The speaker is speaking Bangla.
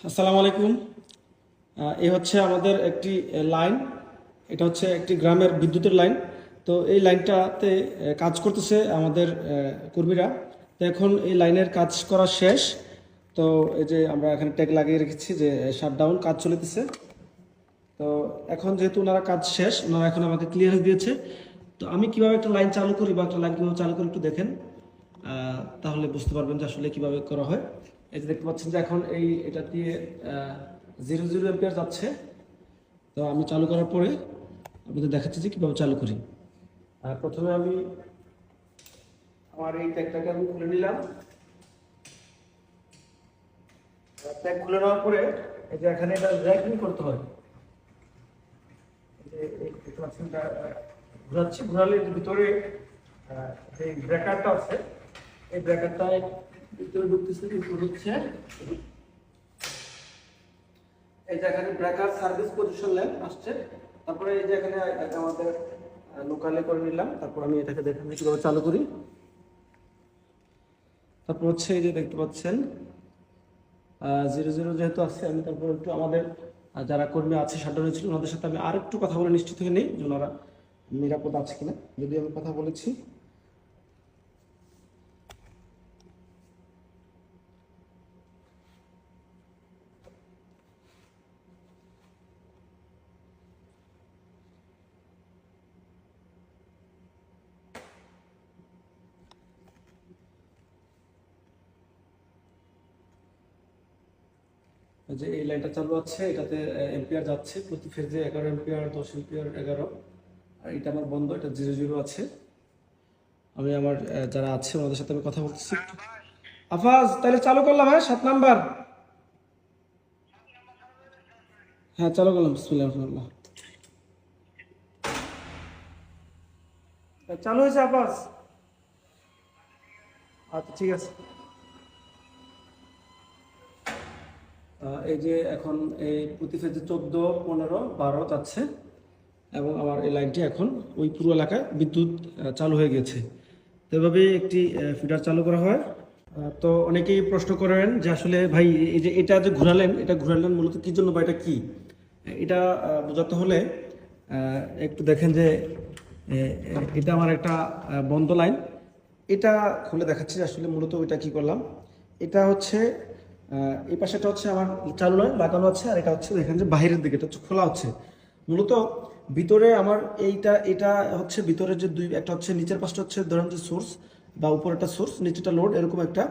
আসসালামু আলাইকুম। এই হচ্ছে আমাদের একটি লাইন। এটা হচ্ছে একটি গ্রামের বিদ্যুতের লাইন। তো এই লাইনটাতে কাজ করতেছে আমাদের কর্মীরা। তো এখন এই লাইনের কাজ করা শেষ। তো এই যে আমরা এখানে ট্যাগ লাগিয়ে রেখেছি যে শাটডাউন, কাজ চলিতেছে। তো এখন যেহেতু ওনারা কাজ শেষ, ওনারা এখন আমাকে ক্লিয়ারেন্স দিয়েছে। তো আমি কিভাবে একটা লাইন চালু করি বা একটা লাইন কিভাবে চালু করি একটু দেখেন, তাহলে বুঝতে পারবেন যে আসলে কিভাবে করা হয়। এই যে দেখতে পাচ্ছেন যে এখন এটা দিয়ে 0 0 এম্পিয়ার যাচ্ছে। তো আমি চালু করার পরে আপনাদের দেখাচ্ছি যে কীভাবে চালু করি। প্রথমে আমি আমার এই ট্যাগটাকে আমি খুলে নিলাম। ট্যাগ খুলে নেওয়ার পরে এই যে এখানে এটা র্যাকিং করতে হয়। এই যে দেখতে পাচ্ছেন ঘোরাচ্ছি, ঘোরালে ভিতরে যে ব্রেকারটা আছে, এই ব্রেকারটায় ভিতরে ঢুকতেছে, হচ্ছে এই যে এখানে ব্রেকার সার্ভিস পজিশন ল্যাম্প আসছে। তারপরে এই যে এখানে আমাদের লোকালে করে নিলাম। তারপর আমি এটাকে দেখেন কিভাবে চালু করি। তারপর হচ্ছে এই যে দেখতে পাচ্ছেন 0 0 যেহেতু আছে, আমি তারপর একটু আমাদের যারা কর্মী আছে শাটডাউনে ছিল ওনাদের সাথে আমি আর একটু কথা বলে নিশ্চিত হয়ে নিই যে ওনারা নিরাপদ আছে কিনা। যদি আমি কথা বলেছি, যে এই লাইনটা চালু আছে, এটাতে এম্পিয়ার যাচ্ছে প্রতি ফেজে 11 এম্পিয়ার, 10 এম্পিয়ার, 11। আর এটা আমার বন্ধ, এটা 0 0 আছে। আমি আমার যারা আছে ওনাদের সাথে আমি কথা বলতেছি। আফাজ, তাহলে চালু করলাম। হ্যাঁ, 7 নাম্বার। হ্যাঁ, চালু করলাম। বিসমিল্লাহির রহমানির রহিম। চালু হয়েছে আফাজ? আচ্ছা, ঠিক আছে। এই যে এখন এই প্রতি ফেজে 14, 15, 12 যাচ্ছে এবং আমার এই লাইনটি এখন ওই পুরো এলাকায় বিদ্যুৎ চালু হয়ে গেছে। তো এভাবে একটি ফিডার চালু করা হয়। তো অনেকেই প্রশ্ন করেন যে আসলে ভাই এই যে এটা যে ঘোরালেন, এটা ঘোরালেন মূলত কী জন্য বা এটা কি? এটা বোঝাতে হলে একটু দেখেন যে এটা আমার একটা বন্ধ লাইন। এটা খুলে দেখাচ্ছি যে আসলে মূলত এটা কি করলাম। এটা হচ্ছে এই পাশেটা হচ্ছে আমার চালু লাইন লাগানো আছে, আর এটা হচ্ছে দেখেন যে বাইরের দিকে এটা হচ্ছে খোলা হচ্ছে। মূলত ভিতরে আমার এটা হচ্ছে ভিতরে যে একটা হচ্ছে নিচের পাশটা হচ্ছে ধরেন যে সোর্স বা উপরে একটা সোর্স, নিচেটা লোড, এরকম একটা